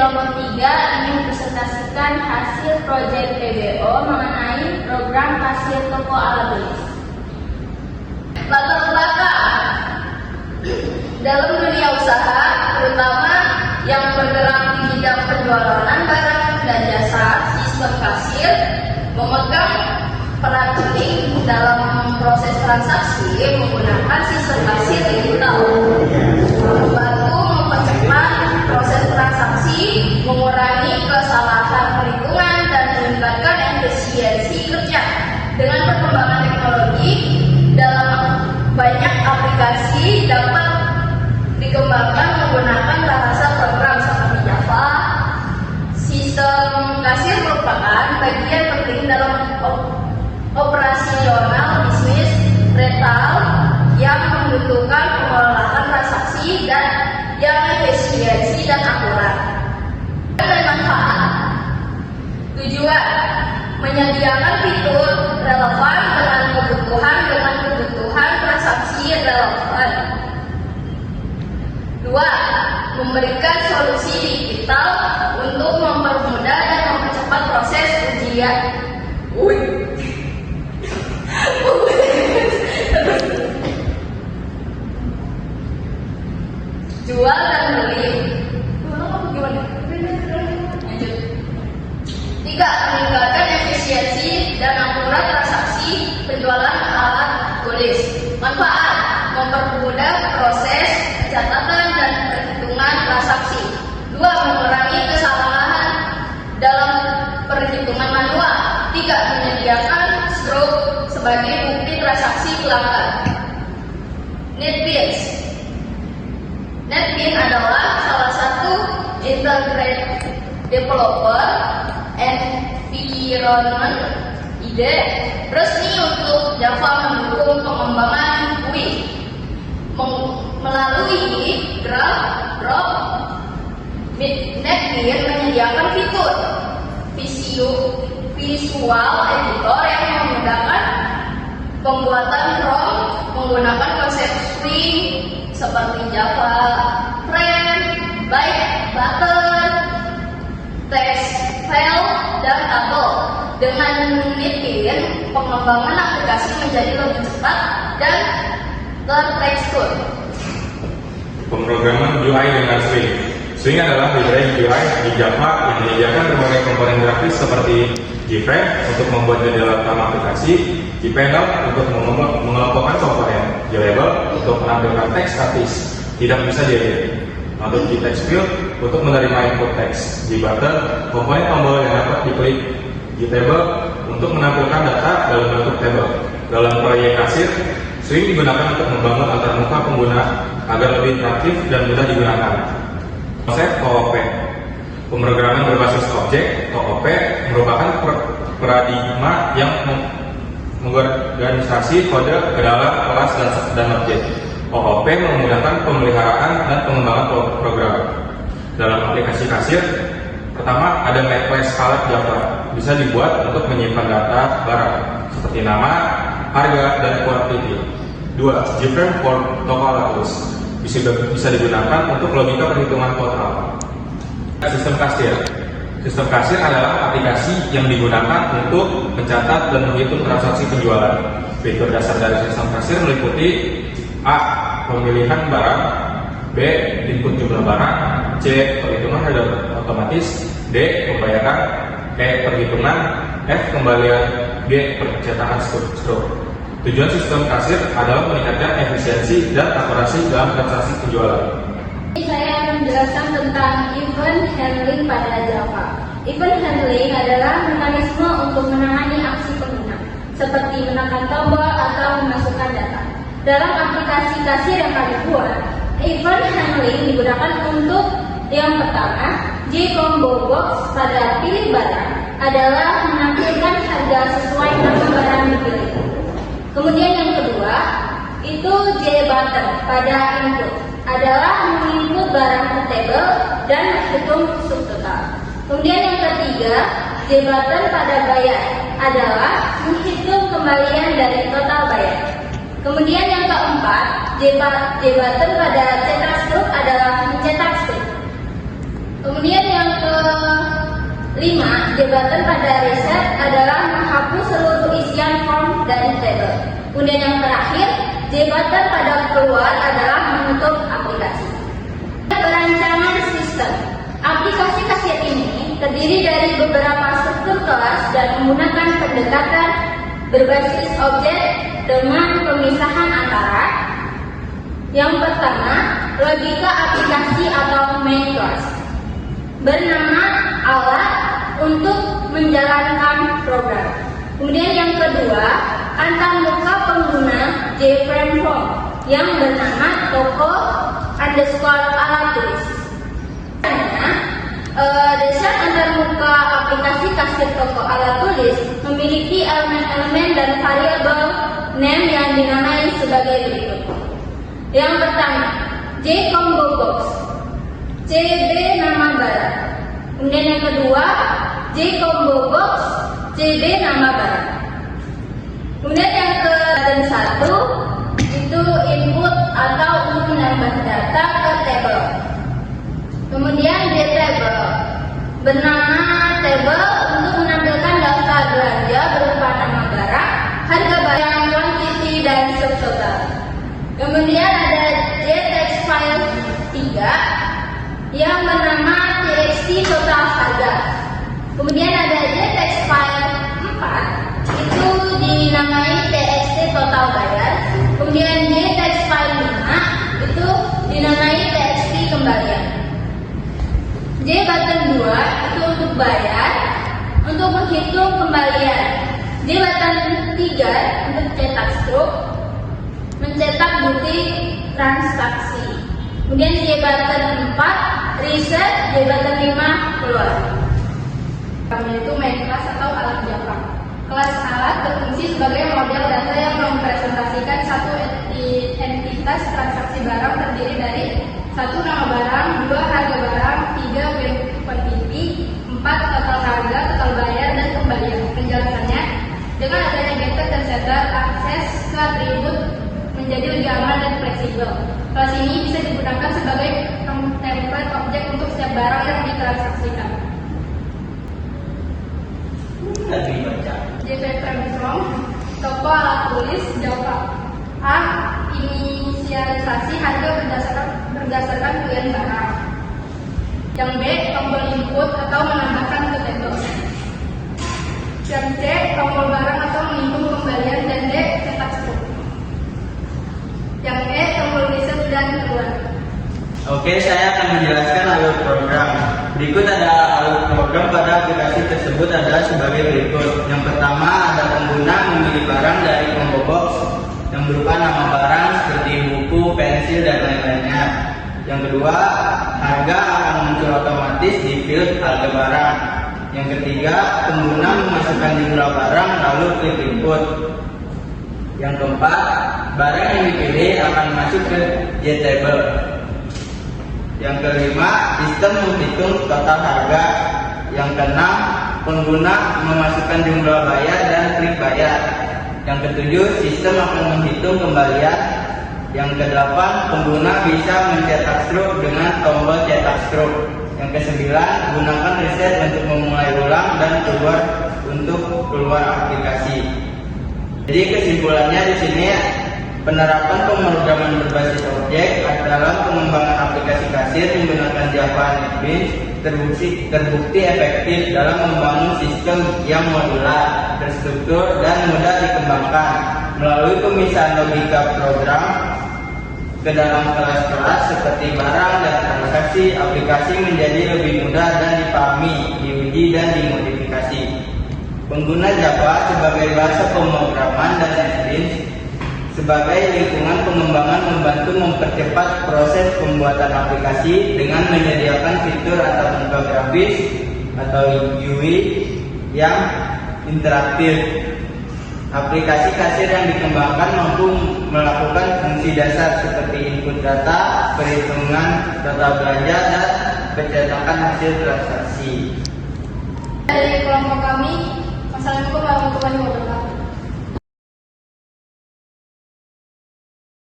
kelompok 3 ingin presentasikan hasil proyek PBO mengenai program kasir toko ala tulis. Latar belakang dalam dunia usaha, terutama yang bergerak di bidang penjualan barang dan jasa, sistem kasir memegang peran penting dalam proses transaksi menggunakan sistem kasir digital, membantu mempercepat proses transaksi, mengurangi kesalahan perhitungan, dan meningkatkan efisiensi kerja. Dengan perkembangan teknologi, dalam banyak aplikasi dapat dikembangkan menggunakan bahasa program seperti Java. Sistem kasir merupakan bagian penting dalam operasional bisnis retail yang membutuhkan pengelolaan transaksi dan yang efisiensi dan akurat. Dan manfaat. Tujuan: menyediakan fitur relevan dengan kebutuhan transaksi relevan. 2. Memberikan solusi digital untuk mempermudah dan mempercepat proses ujian. Jual dan beli. Lanjut. 3. Meningkatkan efisiensi dan akurat transaksi penjualan alat tulis. Manfaat: mempermudah proses pencatatan dan perhitungan transaksi. 2. Mengurangi kesalahan dalam perhitungan manual. 3. Menyediakan stroke sebagai bukti transaksi pelanggan. NetBeans. NetBeans adalah salah satu integrated developer environment IDE resmi untuk Java mendukung pengembangan UI. Melalui drag-drop, NetBeans menyediakan fitur visual editor yang memudahkan pembuatan ROM menggunakan konsep swing seperti Java, frame, byte, button, text file, dan tabel. Dengan NetBeans, pengembangan aplikasi menjadi lebih cepat dan tertekstur. Pemrograman UI dengan Swing. Swing adalah library UI di Java yang menyediakan berbagai komponen grafis seperti JFrame untuk membuat jendela utama aplikasi, JPanel untuk mengelompokkan komponen, JLabel untuk menampilkan teks statis tidak bisa diedit, untuk JTextField untuk menerima input teks, JButton komponen tombol yang dapat diklik, JTable untuk menampilkan data dalam bentuk tabel. Dalam proyek kasir, Swing digunakan untuk membangun antarmuka pengguna agar lebih interaktif dan mudah digunakan. Konsep OOP. Pemrograman berbasis objek (OOP) merupakan paradigma yang mengorganisasi kode ke dalam kelas dan objek. OOP memudahkan pemeliharaan dan pengembangan program. Dalam aplikasi kasir, pertama ada MapQuest Palette Java, bisa dibuat untuk menyimpan data barang seperti nama, harga, dan quantity. 2. JFrame for toko ala tulis, bisa digunakan untuk logika perhitungan total. Sistem kasir. Sistem kasir adalah aplikasi yang digunakan untuk mencatat dan menghitung transaksi penjualan. Fitur dasar dari sistem kasir meliputi A. Pemilihan barang, B. Input jumlah barang, C. Perhitungan harga otomatis, D. Pembayaran, E. Perhitungan, F. Kembalian, G. Percetakan struktur. Tujuan sistem kasir adalah meningkatkan efisiensi dan akurasi dalam transaksi penjualan. Saya akan menjelaskan tentang event handling pada Java. Event handling adalah mekanisme untuk menangani aksi pengguna, seperti menekan tombol atau memasukkan data. Dalam aplikasi kasir yang kami buat, event handling digunakan untuk yang pertama, JCombo Box pada pilih barang adalah menampilkan harga sesuai nama barang dipilih. Kemudian yang kedua, itu JButton pada input adalah menginput barang ke tabel dan menghitung subtotal. Kemudian yang ketiga, JButton pada bayar adalah menghitung kembalian dari total bayar. Kemudian yang keempat, JButton pada cetak struk adalah mencetak struk. Kemudian yang 5. Jabatan pada riset adalah menghapus seluruh isian form dari tabel. Kemudian yang terakhir, jabatan pada keluar adalah menutup aplikasi. Perancangan sistem. Aplikasi kasir ini terdiri dari beberapa struktur kelas dan menggunakan pendekatan berbasis objek dengan pemisahan antara. Yang pertama, logika aplikasi atau main class, bernama alat untuk menjalankan program. Kemudian yang kedua, antarmuka pengguna JFrame form yang bernama toko underscore alat tulis. Desain antarmuka aplikasi kasir toko alat tulis memiliki elemen-elemen dan variabel name yang dinamai sebagai berikut. Yang pertama, J combo box, CB nama barang. Kemudian yang kedua, J combo box, CB nama barang. Kemudian yang ke-1 itu input atau untuk menambah data ke table. Kemudian J table, bernama table untuk menampilkan daftar belanja berupa nama barang, harga barang, quantity, dan subtotal. Kemudian ada JText file 3 yang bernama txt total harga. Kemudian ada JText file 4 itu dinamai txt total bayar. Kemudian JText file 5 itu dinamai txt kembalian. J button 2 itu untuk bayar, untuk menghitung kembalian. J button 3 untuk cetak struk, mencetak bukti transaksi. Kemudian J button 4 reset, J button 5 keluar. Kami itu main kelas atau alat Java. Kelas alat berfungsi sebagai model data yang mempresentasikan satu entitas transaksi barang terdiri dari 1. Nama barang, 2. Harga barang, 3. Quantity, 4. Total harga, total bayar, dan kembalian. Penjelasannya, dengan adanya getter dan setter, akses ke atribut menjadi lebih aman dan fleksibel. Kelas ini bisa digunakan sebagai template objek untuk setiap barang yang ditransaksikan. JFrame from toko alat tulis Java. A. Inisialisasi harga berdasarkan pilihan barang. Yang B. Tombol input atau menambahkan ke table. Yang C. Tombol barang atau menghitung kembalian. Dan D. Cetak struk. Yang E. Tombol reset dan keluar. Oke, saya akan menjelaskan alur program. Berikut ada alur program pada aplikasi tersebut adalah sebagai berikut. Yang pertama, ada pengguna memilih barang dari combo box yang berupa nama barang seperti buku, pensil, dan lain-lainnya. Yang kedua, harga akan muncul otomatis di field harga barang. Yang ketiga, pengguna memasukkan jumlah barang lalu klik input. Yang keempat, barang yang dipilih akan masuk ke JTable. Yang kelima, sistem menghitung total harga. Yang keenam, pengguna memasukkan jumlah bayar dan klik bayar. Yang ketujuh, sistem akan menghitung kembalian. Yang kedelapan, pengguna bisa mencetak struk dengan tombol cetak struk. Yang kesembilan, gunakan reset untuk memulai ulang dan keluar untuk keluar aplikasi. Jadi kesimpulannya di sini, penerapan pemrograman berbasis objek adalah pengembangan aplikasi kasir menggunakan Java NetBeans terbukti efektif dalam membangun sistem yang modular, terstruktur, dan mudah dikembangkan melalui pemisahan logika program ke dalam kelas-kelas seperti barang dan transaksi. Aplikasi menjadi lebih mudah dan dipahami, diuji, dan dimodifikasi. Pengguna Java sebagai bahasa pemrograman dan NetBeans sebagai lingkungan pengembangan membantu mempercepat proses pembuatan aplikasi dengan menyediakan fitur atau muka grafis atau UI yang interaktif. Aplikasi kasir yang dikembangkan mampu melakukan fungsi dasar seperti input data, perhitungan data belanja, dan pencetakan hasil transaksi. Dari kelompok kami, Assalamualaikum warahmatullahi wabarakatuh.